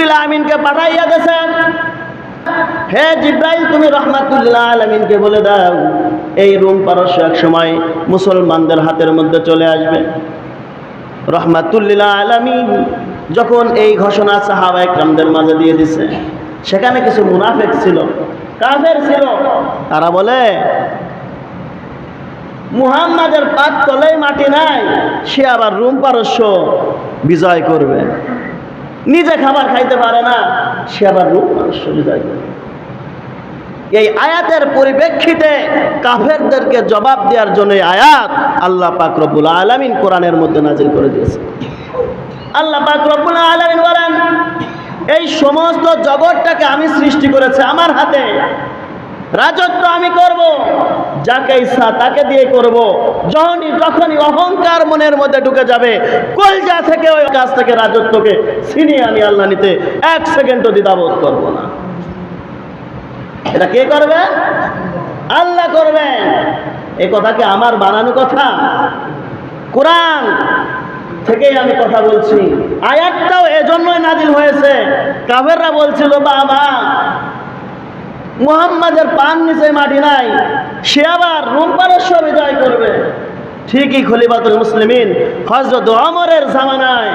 জিবরিল আমিনকে পাঠাইয়া দিয়েছেন, হে জিব্রাইল তুমি রাহমাতুল্লিল আলামিনকে বলে দাও এই রোম পারস্য এক সময় মুসলমানদের হাতের মধ্যে চলে আসবে। রাহমাতুল্লিল আলামিন যখন এই ঘোষণা সাহাবা একরামদের মাঝে দিয়ে দিছে, সেখানে কিছু মুনাফিক ছিল, কাফের ছিল। তারা বলে মুহাম্মাদের পাত তলেই মাটি নাই, সে আবার রোম পারস্য বিজয় করবে। নিজে খাবার খাইতে পারে না, সে আবার রোম পারস্য বিজয় করবে। এই আয়াতের পরিপ্রেক্ষিতে কাফেরদেরকে জবাব দেওয়ার জন্য আয়াত আল্লাহ পাক রব্বুল আলামিন কোরআনের মধ্যে নাজিল করে দিয়েছে। আল্লাহ পাক রব্বুল আলামিন বলেন, এই সমস্ত জগৎটাকে আমি সৃষ্টি করেছি আমার হাতে, রাজত্ব আমি করব, যাকে ইচ্ছা তাকে দিয়ে করব। যখনই অহংকার মনের মধ্যে ঢুকে যাবে, কলজা থেকে ওই কাছ থেকে রাজত্বকে ছিনিয়ে আমি আল্লাহ নিতে এক সেকেন্ডও দ্বিধাবোধ করব না। এটা কে করবে? আল্লাহ করবেন। এই কথা কি আমার বানানো কথা? কোরআন থেকেই আমি কথা বলছি। আয়াতটাও এজন্যই নাজিল হয়েছে, কাফেররা বলছিল বাবা মুহাম্মাদের পান নিচে মাটি নাই, সে আবার রোম পারস্য বিজয় করবে। ঠিকই খলিফাতুল মুসলিমিন হযরত ওমরের জামানায়